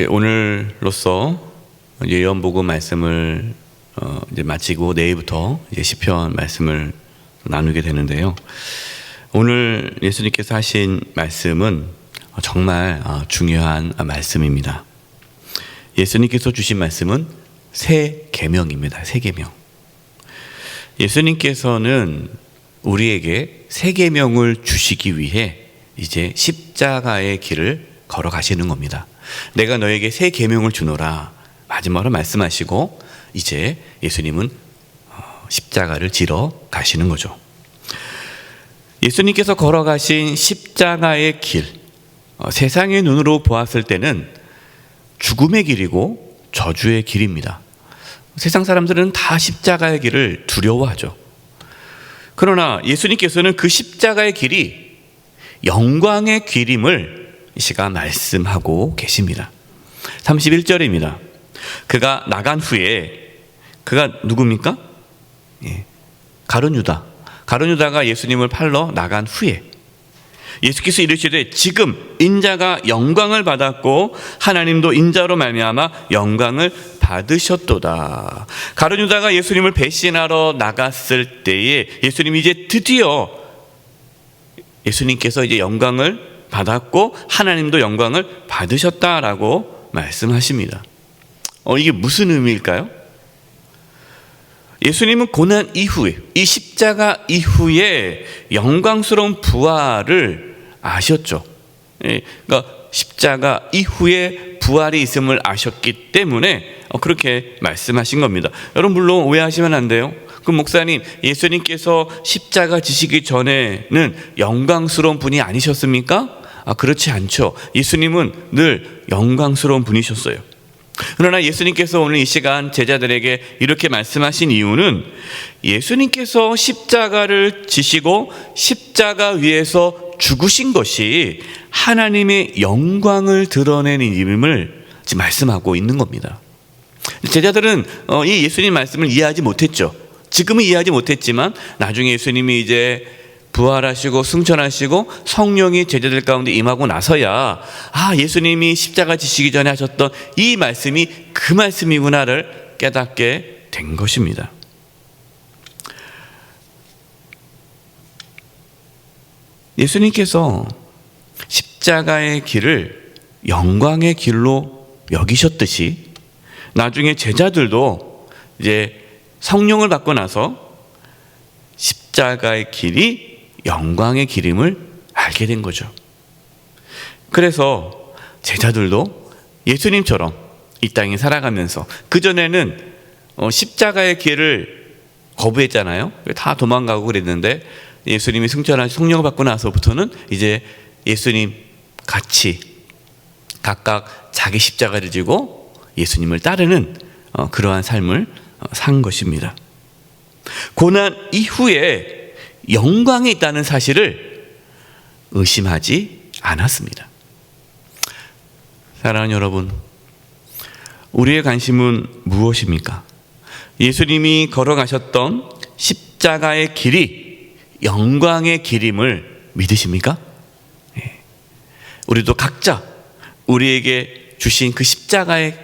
오늘로써 예언복음 말씀을 이제 마치고 내일부터 이제 시편 말씀을 나누게 되는데요. 오늘 예수님께서 하신 말씀은 정말 중요한 말씀입니다. 예수님께서 주신 말씀은 새 계명입니다. 새 계명. 예수님께서는 우리에게 새 계명을 주시기 위해 이제 십자가의 길을 걸어가시는 겁니다. 내가 너에게 새 계명을 주노라 마지막으로 말씀하시고 이제 예수님은 십자가를 지러 가시는 거죠. 예수님께서 걸어가신 십자가의 길, 세상의 눈으로 보았을 때는 죽음의 길이고 저주의 길입니다. 세상 사람들은 다 십자가의 길을 두려워하죠. 그러나 예수님께서는 그 십자가의 길이 영광의 길임을 이 시간 말씀하고 계십니다. 31절입니다. 그가 나간 후에, 그가 누굽니까? 가룟 유다. 가룟 유다가 예수님을 팔러 나간 후에 예수께서 이르시되 지금 인자가 영광을 받았고 하나님도 인자로 말미암아 영광을 받으셨도다. 가룟 유다가 예수님을 배신하러 나갔을 때에 예수님이 이제 드디어 예수님께서 이제 영광을 받았고 하나님도 영광을 받으셨다라고 말씀하십니다. 이게 무슨 의미일까요? 예수님은 고난 이후에, 이 십자가 이후에 영광스러운 부활을 아셨죠. 그러니까 십자가 이후에 부활이 있음을 아셨기 때문에 그렇게 말씀하신 겁니다. 여러분 물론 오해하시면 안 돼요. 그럼 목사님, 예수님께서 십자가 지시기 전에는 영광스러운 분이 아니셨습니까? 그렇지 않죠. 예수님은 늘 영광스러운 분이셨어요. 그러나 예수님께서 오늘 이 시간 제자들에게 이렇게 말씀하신 이유는 예수님께서 십자가를 지시고 십자가 위에서 죽으신 것이 하나님의 영광을 드러내는 일임을 지금 말씀하고 있는 겁니다. 제자들은 이 예수님 말씀을 이해하지 못했죠. 지금은 이해하지 못했지만 나중에 예수님이 이제 부활하시고 승천하시고 성령이 제자들 가운데 임하고 나서야 예수님이 십자가 지시기 전에 하셨던 이 말씀이 그 말씀이구나를 깨닫게 된 것입니다. 예수님께서 십자가의 길을 영광의 길로 여기셨듯이 나중에 제자들도 이제 성령을 받고 나서 십자가의 길이 영광의 길임을 알게 된 거죠. 그래서 제자들도 예수님처럼 이 땅에 살아가면서 그전에는 십자가의 길을 거부했잖아요. 다 도망가고 그랬는데 예수님이 승천하시 성령을 받고 나서부터는 이제 예수님 같이 각각 자기 십자가를 지고 예수님을 따르는 그러한 삶을 산 것입니다. 고난 이후에 영광이 있다는 사실을 의심하지 않았습니다. 사랑하는 여러분, 우리의 관심은 무엇입니까? 예수님이 걸어가셨던 십자가의 길이 영광의 길임을 믿으십니까? 우리도 각자 우리에게 주신 그 십자가의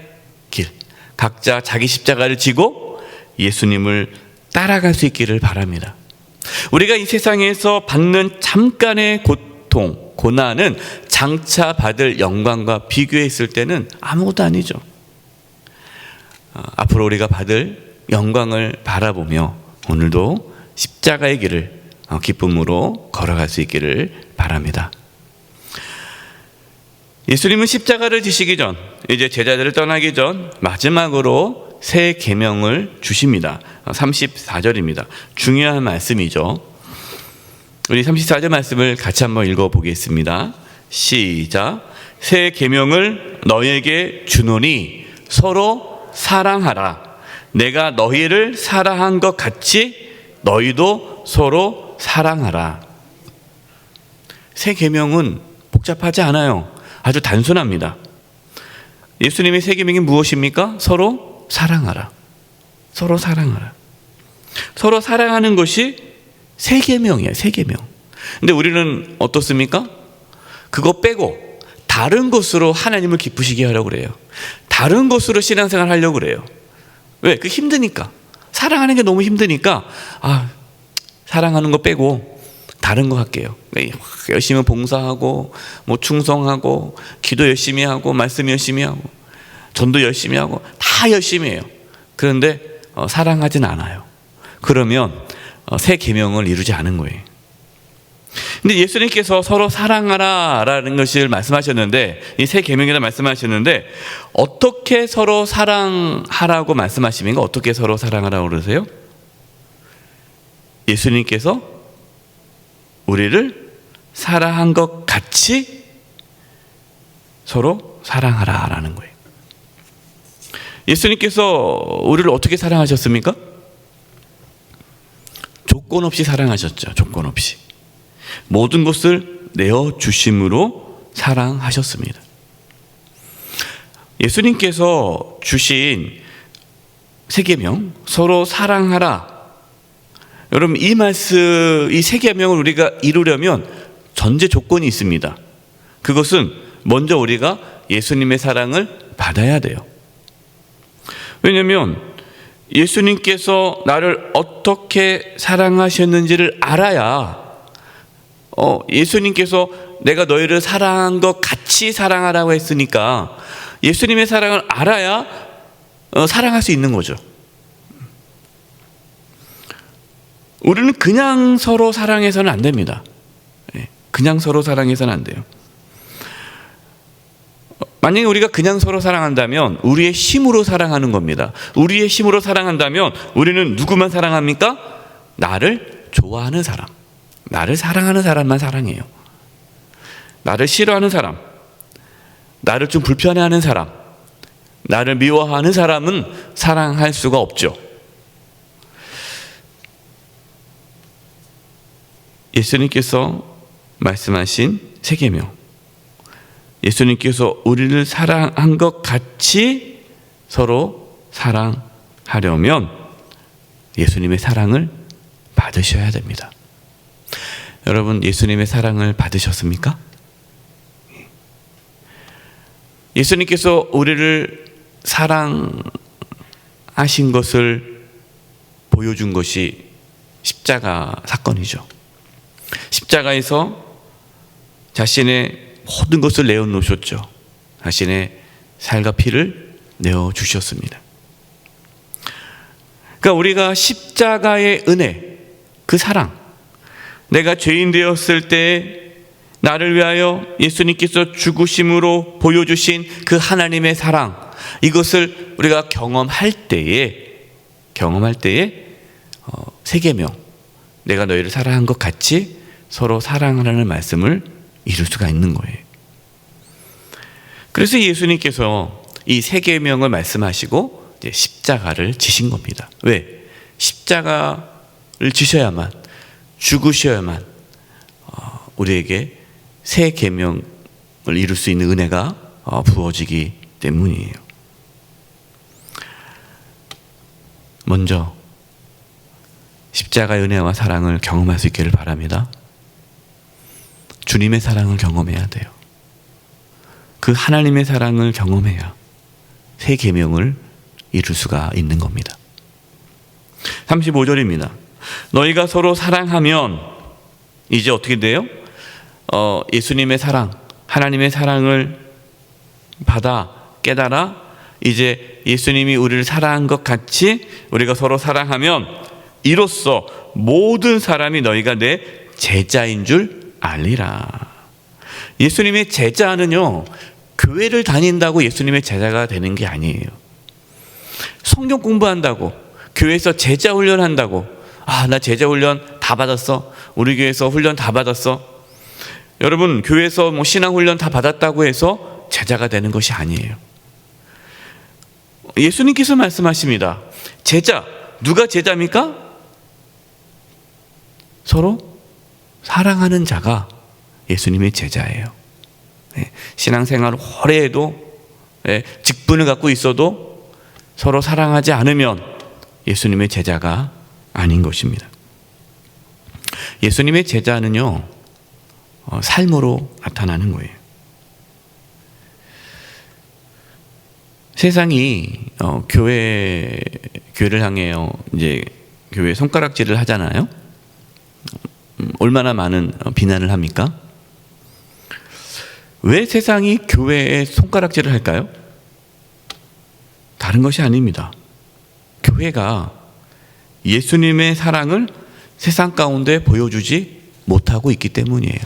길, 각자 자기 십자가를 지고 예수님을 따라갈 수 있기를 바랍니다. 우리가 이 세상에서 받는 잠깐의 고통, 고난은 장차 받을 영광과 비교했을 때는 아무것도 아니죠. 앞으로 우리가 받을 영광을 바라보며 오늘도 십자가의 길을 기쁨으로 걸어갈 수 있기를 바랍니다. 예수님은 십자가를 지시기 전, 이제 제자들을 떠나기 전 마지막으로 새 계명을 주십니다. 34절입니다. 중요한 말씀이죠. 우리 34절 말씀을 같이 한번 읽어보겠습니다. 시작. 새 계명을 너희에게 주노니 서로 사랑하라. 내가 너희를 사랑한 것 같이 너희도 서로 사랑하라. 새 계명은 복잡하지 않아요. 아주 단순합니다. 예수님의 새 계명이 무엇입니까? 서로 사랑하라. 서로 사랑하라. 서로 사랑하는 것이 새 계명이에요. 새 계명. 근데 우리는 어떻습니까? 그거 빼고 다른 것으로 하나님을 기쁘시게 하려고 그래요. 다른 것으로 신앙생활 하려고 그래요. 왜? 그 힘드니까. 사랑하는 게 너무 힘드니까 사랑하는 거 빼고 다른 거 할게요. 열심히 봉사하고 뭐 충성하고 기도 열심히 하고 말씀 열심히 하고 전도 열심히 하고 다 열심히 해요. 그런데 사랑하진 않아요. 그러면 새 계명을 이루지 않은 거예요. 근데 예수님께서 서로 사랑하라라는 것을 말씀하셨는데, 이 새 계명이라 말씀하셨는데, 어떻게 서로 사랑하라고 말씀하십니까? 어떻게 서로 사랑하라고 그러세요? 예수님께서 우리를 사랑한 것 같이 서로 사랑하라라는 거예요. 예수님께서 우리를 어떻게 사랑하셨습니까? 조건 없이 사랑하셨죠. 조건 없이. 모든 것을 내어주심으로 사랑하셨습니다. 예수님께서 주신 세 계명, 서로 사랑하라. 여러분, 이 말씀, 이 세 계명을 우리가 이루려면 전제 조건이 있습니다. 그것은 먼저 우리가 예수님의 사랑을 받아야 돼요. 왜냐하면 예수님께서 나를 어떻게 사랑하셨는지를 알아야, 예수님께서 내가 너희를 사랑한 것 같이 사랑하라고 했으니까 예수님의 사랑을 알아야 사랑할 수 있는 거죠. 우리는 그냥 서로 사랑해서는 안 됩니다. 그냥 서로 사랑해서는 안 돼요. 만약에 우리가 그냥 서로 사랑한다면 우리의 힘으로 사랑하는 겁니다. 우리의 힘으로 사랑한다면 우리는 누구만 사랑합니까? 나를 좋아하는 사람, 나를 사랑하는 사람만 사랑해요. 나를 싫어하는 사람, 나를 좀 불편해하는 사람, 나를 미워하는 사람은 사랑할 수가 없죠. 예수님께서 말씀하신 세 계명, 예수님께서 우리를 사랑한 것 같이 서로 사랑하려면 예수님의 사랑을 받으셔야 됩니다. 여러분, 예수님의 사랑을 받으셨습니까? 예수님께서 우리를 사랑하신 것을 보여준 것이 십자가 사건이죠. 십자가에서 자신의 모든 것을 내어놓으셨죠. 자신의 살과 피를 내어주셨습니다. 그러니까 우리가 십자가의 은혜, 그 사랑, 내가 죄인 되었을 때 나를 위하여 예수님께서 죽으심으로 보여주신 그 하나님의 사랑, 이것을 우리가 경험할 때에 세 계명, 내가 너희를 사랑한 것 같이 서로 사랑하라는 말씀을 이룰 수가 있는 거예요. 그래서 예수님께서 이 세 계명을 말씀하시고 이제 십자가를 지신 겁니다. 왜? 십자가를 지셔야만, 죽으셔야만 우리에게 새 계명을 이룰 수 있는 은혜가 부어지기 때문이에요. 먼저 십자가의 은혜와 사랑을 경험할 수 있기를 바랍니다. 주님의 사랑을 경험해야 돼요. 그 하나님의 사랑을 경험해야 새 계명을 이룰 수가 있는 겁니다. 35절입니다. 너희가 서로 사랑하면 이제 어떻게 돼요? 예수님의 사랑, 하나님의 사랑을 받아 깨달아 이제 예수님이 우리를 사랑한 것 같이 우리가 서로 사랑하면 이로써 모든 사람이 너희가 내 제자인 줄 알리라. 예수님의 제자는요, 교회를 다닌다고 예수님의 제자가 되는 게 아니에요. 성경 공부한다고, 교회에서 제자 훈련한다고, 나 제자 훈련 다 받았어, 우리 교회에서 훈련 다 받았어. 여러분, 교회에서 뭐 신앙 훈련 다 받았다고 해서 제자가 되는 것이 아니에요. 예수님께서 말씀하십니다. 제자, 누가 제자입니까? 서로 사랑하는 자가 예수님의 제자예요. 신앙생활을 오래 해도, 직분을 갖고 있어도 서로 사랑하지 않으면 예수님의 제자가 아닌 것입니다. 예수님의 제자는요, 삶으로 나타나는 거예요. 세상이 교회를 향해요. 이제 교회 손가락질을 하잖아요. 얼마나 많은 비난을 합니까? 왜 세상이 교회에 손가락질을 할까요? 다른 것이 아닙니다. 교회가 예수님의 사랑을 세상 가운데 보여주지 못하고 있기 때문이에요.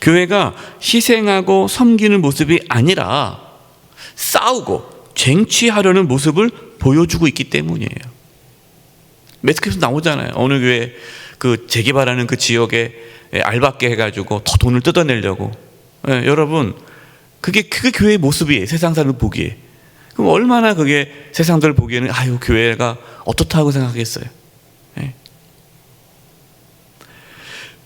교회가 희생하고 섬기는 모습이 아니라 싸우고 쟁취하려는 모습을 보여주고 있기 때문이에요. 매스컴에서 나오잖아요. 어느 교회 그 재개발하는 그 지역에 알받게 해가지고 더 돈을 뜯어내려고. 여러분, 그게 교회의 모습이에요. 세상 사람들 보기에. 그럼 얼마나 그게 세상들 보기에는 아유 교회가 어떻다고 생각하겠어요.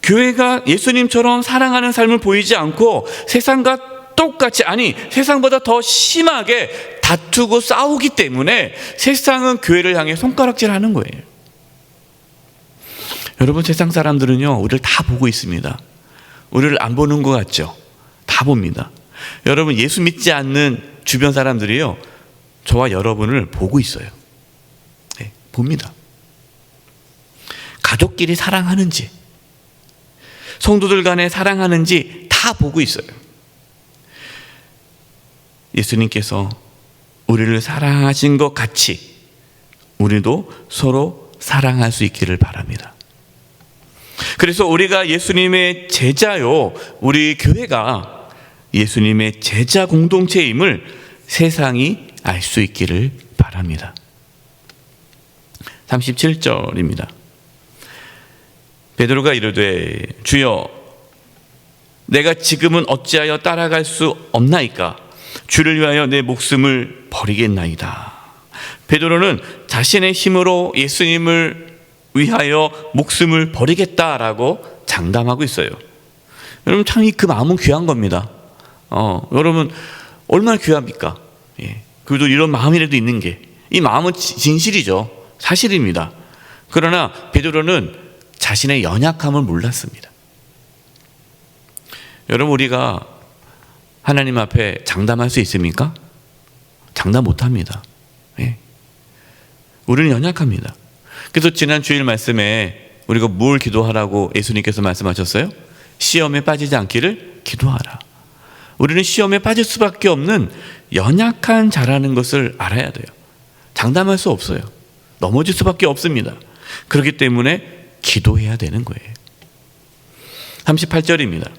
교회가 예수님처럼 사랑하는 삶을 보이지 않고 세상과 똑같이, 아니 세상보다 더 심하게 다투고 싸우기 때문에 세상은 교회를 향해 손가락질하는 거예요. 여러분, 세상 사람들은요 우리를 다 보고 있습니다. 우리를 안 보는 것 같죠? 다 봅니다. 여러분, 예수 믿지 않는 주변 사람들이요 저와 여러분을 보고 있어요. 봅니다. 가족끼리 사랑하는지, 성도들 간에 사랑하는지 다 보고 있어요. 예수님께서 우리를 사랑하신 것 같이 우리도 서로 사랑할 수 있기를 바랍니다. 그래서 우리가 예수님의 제자요, 우리 교회가 예수님의 제자 공동체임을 세상이 알 수 있기를 바랍니다. 37절입니다. 베드로가 이르되 주여 내가 지금은 어찌하여 따라갈 수 없나이까? 주를 위하여 내 목숨을 버리겠나이다. 베드로는 자신의 힘으로 예수님을 위하여 목숨을 버리겠다라고 장담하고 있어요. 여러분, 참 그 마음은 귀한 겁니다. 여러분 얼마나 귀합니까? 그래도 이런 마음이라도 있는 게, 이 마음은 진실이죠. 사실입니다. 그러나 베드로는 자신의 연약함을 몰랐습니다. 여러분, 우리가 하나님 앞에 장담할 수 있습니까? 장담 못합니다. 우리는 연약합니다. 그래서 지난 주일 말씀에 우리가 뭘 기도하라고 예수님께서 말씀하셨어요? 시험에 빠지지 않기를 기도하라. 우리는 시험에 빠질 수밖에 없는 연약한 자라는 것을 알아야 돼요. 장담할 수 없어요. 넘어질 수밖에 없습니다. 그렇기 때문에 기도해야 되는 거예요. 38절입니다.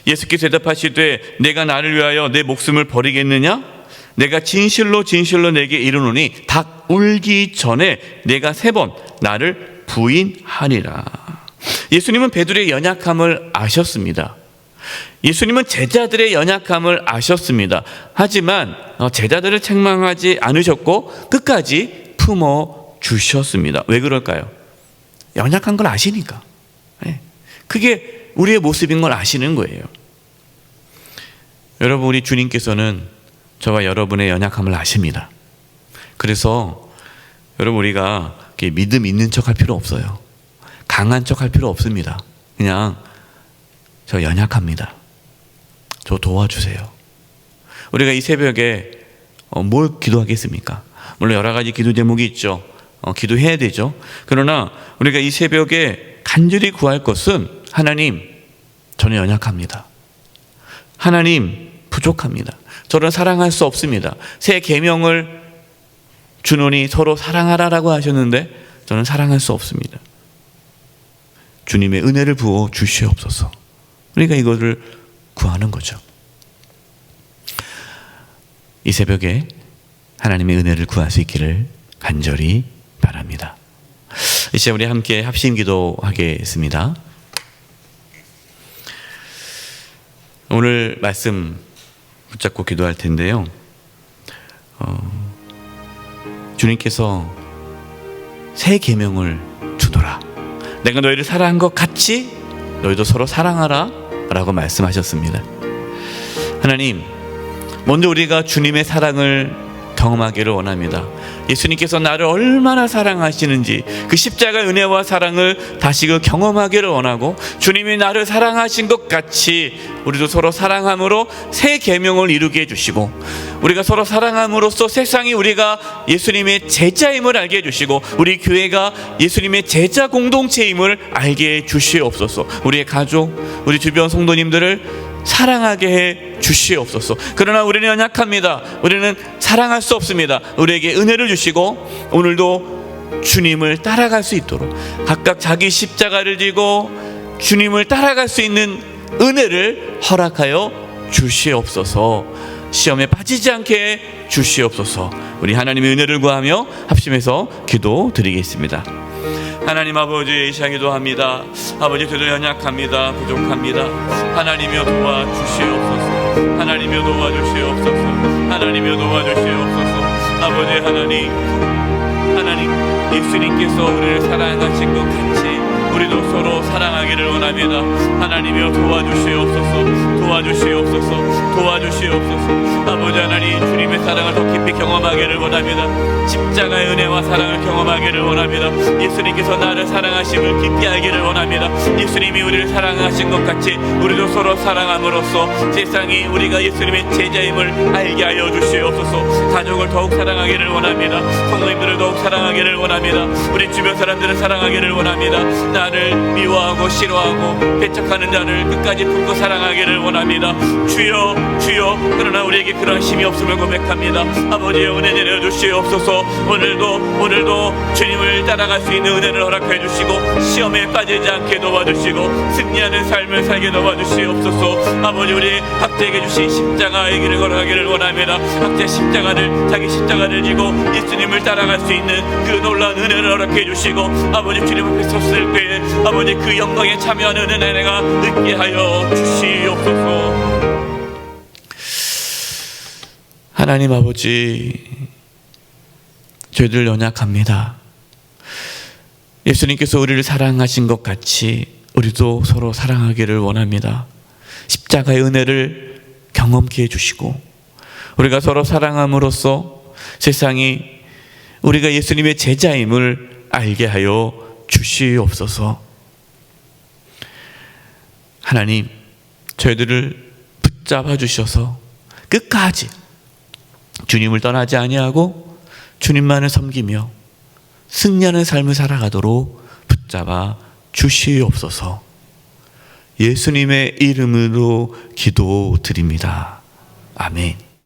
예수께서 대답하시되 내가 나를 위하여 내 목숨을 버리겠느냐? 내가 진실로 진실로 내게 이르노니 닭 울기 전에 내가 3번 나를 부인하리라. 예수님은 베드로의 연약함을 아셨습니다. 예수님은 제자들의 연약함을 아셨습니다. 하지만 제자들을 책망하지 않으셨고 끝까지 품어 주셨습니다. 왜 그럴까요? 연약한 걸 아시니까. 그게 우리의 모습인 걸 아시는 거예요. 여러분, 우리 주님께서는 저와 여러분의 연약함을 아십니다. 그래서 여러분, 우리가 믿음 있는 척 할 필요 없어요. 강한 척 할 필요 없습니다. 그냥 저 연약합니다. 저 도와주세요. 우리가 이 새벽에 뭘 기도하겠습니까? 물론 여러 가지 기도 제목이 있죠. 기도해야 되죠. 그러나 우리가 이 새벽에 간절히 구할 것은 하나님, 저는 연약합니다. 하나님, 부족합니다. 저는 사랑할 수 없습니다. 새 계명을 주노니 서로 사랑하라라고 하셨는데 저는 사랑할 수 없습니다. 주님의 은혜를 부어 주시옵소서. 우리가 이것을 구하는 거죠. 이 새벽에 하나님의 은혜를 구할 수 있기를 간절히 바랍니다. 이제 우리 함께 합심 기도하겠습니다. 오늘 말씀 붙잡고 기도할 텐데요. 주님께서 새 계명을 주노라. 내가 너희를 사랑한 것 같이 너희도 서로 사랑하라 라고 말씀하셨습니다. 하나님, 먼저 우리가 주님의 사랑을 경험하기를 원합니다. 예수님께서 나를 얼마나 사랑하시는지 그 십자가의 은혜와 사랑을 다시금 경험하기를 원하고, 주님이 나를 사랑하신 것 같이 우리도 서로 사랑함으로 새 계명을 이루게 해주시고, 우리가 서로 사랑함으로써 세상이 우리가 예수님의 제자임을 알게 해주시고, 우리 교회가 예수님의 제자 공동체임을 알게 해주시옵소서. 우리의 가족, 우리 주변 성도님들을 사랑하게 해 주시옵소서. 그러나 우리는 연약합니다. 우리는 사랑할 수 없습니다. 우리에게 은혜를 주시고 오늘도 주님을 따라갈 수 있도록 각각 자기 십자가를 지고 주님을 따라갈 수 있는 은혜를 허락하여 주시옵소서. 시험에 빠지지 않게 해 주시옵소서. 우리 하나님의 은혜를 구하며 합심해서 기도드리겠습니다. 하나님 아버지, 이 시간 기도합니다. 아버지, 저도 연약합니다. 부족합니다. 하나님이여 도와주시옵소서. 하나님이여 도와주시옵소서. 하나님이여 도와주시옵소서. 아버지 하나님, 예수님께서 우리를 사랑하신 것 같이 우리도 서로 사랑하기를 원합니다. 하나님이여 도와주시옵소서. 아버지 하나님, 주님의 사랑을 더 깊이 경험하기를 원합니다. 십자가의 은혜와 사랑을 경험하기를 원합니다. 예수님께서 나를 사랑하심을 깊이 알기를 원합니다. 예수님이 우리를 사랑하신 것 같이 우리도 서로 사랑함으로써 세상이 우리가 예수님의 제자임을 알게 하여 주시옵소서. 가족을 더욱 사랑하기를 원합니다. 성도님들을 더욱 사랑하기를 원합니다. 우리 주변 사람들을 사랑하기를 원합니다. 나를 미워하고 싫어하고 배척하는 자를 끝까지 품고 사랑하기를 원합니다. 주여, 그러나 우리에게 그런 힘이 없음을 고백합니다. 아버지의 은혜 내려주시옵소서. 오늘도 주님을 따라갈 수 있는 은혜를 허락해 주시고 시험에 빠지지 않게 도와주시고 승리하는 삶을 살게 도와주시옵소서. 아버지, 우리 각자에게 주신 십자가의 길을 걸어가기를 원합니다. 각자 자기 십자가를 지고 예수님을 따라갈 수 있는 그 놀라운 은혜를 허락해 주시고, 아버지 주님 앞에 섰을 때에 아버지 그 영광에 참여하는 은혜가 있게 하여 주시옵소서. 하나님 아버지, 저희들 연약합니다. 예수님께서 우리를 사랑하신 것 같이 우리도 서로 사랑하기를 원합니다. 십자가의 은혜를 경험케 해주시고 우리가 서로 사랑함으로써 세상이 우리가 예수님의 제자임을 알게 하여 주시옵소서. 하나님, 저희들을 붙잡아 주셔서 끝까지 주님을 떠나지 아니하고 주님만을 섬기며 승리하는 삶을 살아가도록 붙잡아 주시옵소서. 예수님의 이름으로 기도드립니다. 아멘.